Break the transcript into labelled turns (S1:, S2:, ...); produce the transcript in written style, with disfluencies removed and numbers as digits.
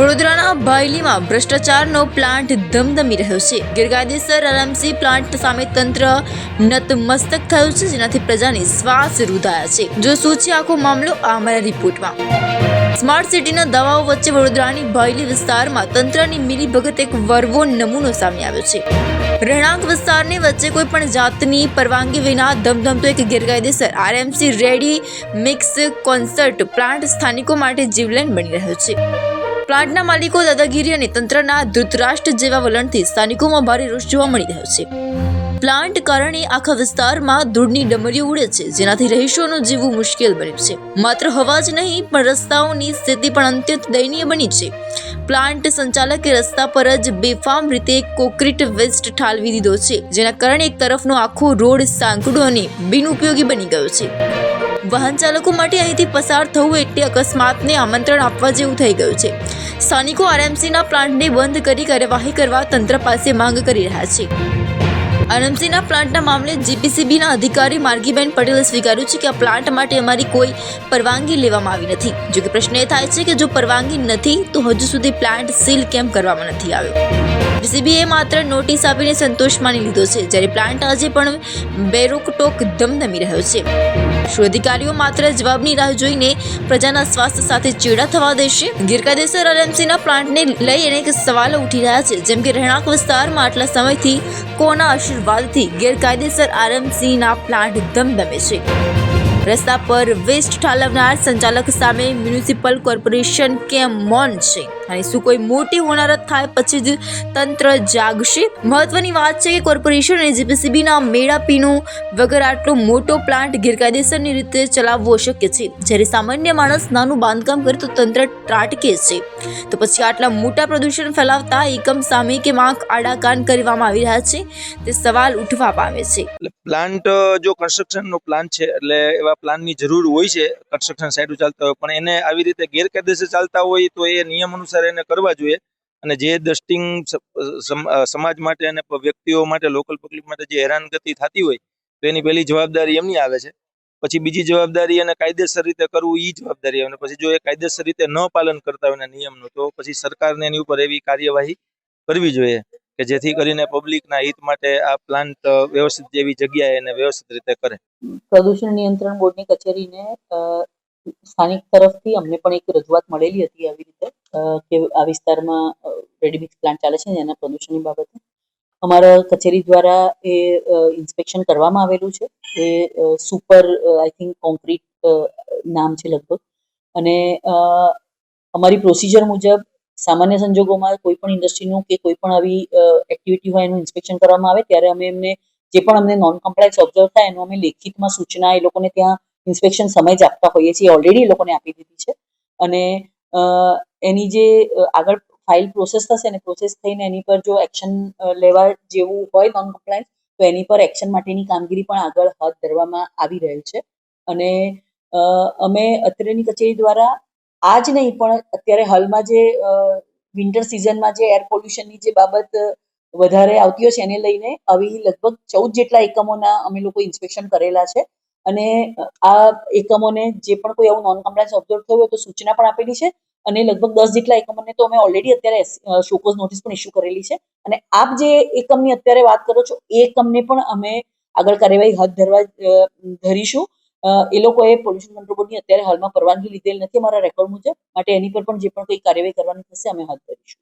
S1: વડોદરાના બાયલીમાં ભ્રષ્ટાચારનો પ્લાન્ટ ધમધમી રહ્યો છે. ગેરકાયદેસર આરએમસી પ્લાન્ટ સામે તંત્ર નતમસ્તક થયું છે, જેનાથી પ્રજાની શ્વાસ રૂધાયા છે. જો શું છે આખો મામલો આ અમારા રિપોર્ટમાં. સ્માર્ટ સિટીના દાવાઓ વચ્ચે વડોદરાની બાયલી વિસ્તારમાં તંત્રની મિલીભગત એક વરવો નમૂનો સામે આવ્યો છે. રહેણાંક વિસ્તારની વચ્ચે કોઈ પણ જાતની પરવાનગી વિના ધમધમતો એક ગેરકાયદેસર RMC ready mix concert plant સ્થાનિકો માટે જીવલેણ બની રહ્યો છે. પ્લાન્ટના માલિકો દાદાગીરી અને તંત્રના ધૃતરાષ્ટ્ર જેવા વલણથી સ્થાનિકોમાં ભારે રોષ જોવા મળી રહ્યો છે. પ્લાન્ટ કારણે આખા વિસ્તારમાં ધૂળની ડમરીઓ ઉડે છે, જેનાથી રહીશોનું જીવવું મુશ્કેલ બન્યું છે. માત્ર હવા જ નહીં પણ રસ્તાઓની સ્થિતિ પણ અત્યંત દયનીય બની છે. પ્લાન્ટ સંચાલકે રસ્તા પર જ બેફામ રીતે કોન્ક્રીટ વેસ્ટ ઠાલવી દીધો છે, જેના કારણે એક તરફનો આખો રોડ સાંકડો અને બિનઉપયોગી બની ગયો છે. વાહન ચાલકો માટે અહીંથી પસાર થવું એટલે અકસ્માતને આમંત્રણ આપવા જેવું થઈ ગયું છે. સ્થાનિકો આરએમસીના પ્લાન્ટને બંધ કરી કાર્યવાહી કરવા તંત્ર પાસે માંગ કરી રહ્યા છે. આરએમસીના પ્લાન્ટના મામલે જીપીસીબીના અધિકારી માર્ગીબેન પટેલે સ્વીકાર્યું છે કે આ પ્લાન્ટ માટે અમારી કોઈ પરવાનગી લેવામાં આવી નથી. જો કે પ્રશ્ન એ થાય છે કે જો પરવાનગી નથી તો હજુ સુધી પ્લાન્ટ સીલ કેમ કરવામાં નથી આવ્યો. જીપીસીબીએ માત્ર નોટિસ આપીને સંતોષ માની લીધો છે, જ્યારે પ્લાન્ટ આજે પણ બેરોકટોક ધમધમી રહ્યો છે. શું અધિકારીઓ માત્ર જવાબની રાહ જોઈને પ્રજાના સ્વાસ્થ્ય સાથે ચેડા થવા દેશે? ગેરકાયદેસર આરએમસીના પ્લાન્ટને લઈ અનેક સવાલો ઉઠી રહ્યા છે, જેમ કે રહેણાંક વિસ્તારમાં આટલા સમયથી કોના આશીર્વાદથી ગેરકાયદેસર આરએમસીના પ્લાન્ટ ધમધમે છે? રસ્તા પર વેસ્ટ ઠાલવનાર સંચાલક સામે મ્યુનિસિપલ કોર્પોરેશન કેમ મૌન છે? અને શું કોઈ મોટી હોનારત થાય પછી જ તંત્ર જાગશે? મહત્વની વાત છે કે કોર્પોરેશન અને જીપીસીબીના મેળાપીનું વગર આટલો મોટો પ્લાન્ટ ગેરકાયદેસરની રીતે ચલાવવો શક્ય છે. જ્યારે સામાન્ય માણસ નાનું બાંધકામ કરે તો તંત્ર ત્રાટકે છે, તો પછી આટલા મોટા પ્રદૂષણ ફેલાવતા એકમ સામે કે આંખ આડા કાન કરવામાં આવી રહ્યા છે, તે સવાલ ઉઠવા પામે છે.
S2: પ્લાન્ટ જો કન્સ્ટ્રક્શનનો પ્લાન છે એટલે એવા પ્લાનની જરૂર હોય છે કન્સ્ટ્રક્શન સાઇટ ચાલતા હોય, પણ એને આવી રીતે ગેરકાયદેસર ચાલતા હોય તો એ નિયમ અનુસાર એને કરવા જોઈએ. અને જે ડસ્ટિંગ સમાજ માટે અને વ્યક્તિઓ માટે લોકલ પબ્લિક માટે જે હેરાનગતિ થતી હોય તો એની પહેલી જવાબદારી એમની આવે છે. પછી બીજી જવાબદારી એને કાયદેસર રીતે કરવું એ જવાબદારી આવે. પછી જો એ કાયદેસર રીતે ન પાલન કરતા હોય એના નિયમનું તો પછી સરકારને એની ઉપર એવી કાર્યવાહી કરવી જોઈએ કે જેથી કરીને પબ્લિકના હિત માટે આ પ્લાન્ટ વ્યવસ્થિત જેવી જગ્યાએ એને વ્યવસ્થિત રીતે કરે.
S3: પ્રદૂષણ નિયંત્રણ બોર્ડની કચેરીને સ્થાનિક તરફથી અમને પણ એક રજૂઆત મળેલી હતી આવી રીતે કે આ વિસ્તારમાં રેડીમિક્સ પ્લાન્ટ ચાલે છે એના પ્રદૂષણની બાબતે. અમારા કચેરી દ્વારા એ ઇન્સ્પેક્શન કરવામાં આવેલું છે. એ સુપર આઈ થિંક કોન્ક્રીટ નામ છે લગભગ. અને અમારી પ્રોસિજર મુજબ સામાન્ય સંજોગોમાં કોઈ પણ ઇન્ડસ્ટ્રીનું કે કોઈ પણ આવી એક્ટિવિટી હોય એનું ઇન્સ્પેક્શન કરવામાં આવે ત્યારે અમે એમને જે પણ અમને નોન કમ્પ્લાયન્સ ઓબ્ઝર્વ થાય એનું અમે લેખિતમાં સૂચના એ લોકોને ત્યાં ઇન્સ્પેક્શન સમય જ આપતા હોઈએ છીએ. ઓલરેડી એ લોકોને આપી દીધી છે. અને એની જે આગળ ફાઇલ પ્રોસેસ થશે ને પ્રોસેસ થઈને એની પર જો એક્શન લેવા જેવું હોય નોન કમ્પ્લાયન્સ તો એની પર એક્શન માટેની કામગીરી પણ આગળ હાથ ધરવામાં આવી રહેલ છે. અને અમે અત્રેની કચેરી દ્વારા આ જ નહીં પણ અત્યારે હાલમાં જે વિન્ટર સિઝનમાં જે એર પોલ્યુશનની જે બાબત વધારે આવતી હોય છે એને લઈને આવી લગભગ 14 જેટલા એકમોના અમે લોકો ઇન્સ્પેક્શન કરેલા છે. અને આ એકમોને જે પણ કોઈ આવું નોન કમ્પ્લાયન્સ ઓબ્ઝર્વ થયું હોય તો સૂચના પણ આપેલી છે. અને લગભગ 10 જેટલા એકમોને તો અમે ઓલરેડી અત્યારે શોકોઝ નોટિસ પણ ઇસ્યુ કરેલી છે. અને આપ જે એકમની અત્યારે વાત કરો છો એ એકમને પણ અમે આગળ કાર્યવાહી હાથ ધરીશું. એ લોકોએ પોલ્યુશન કંટ્રોલ બોર્ડની અત્યારે હાલમાં પરવાનગી લીધેલ નથી અમારા રેકોર્ડ મુજબ, માટે એની પર પણ જે પણ કોઈ કાર્યવાહી કરવાની થશે અમે હાથ ધરીશું.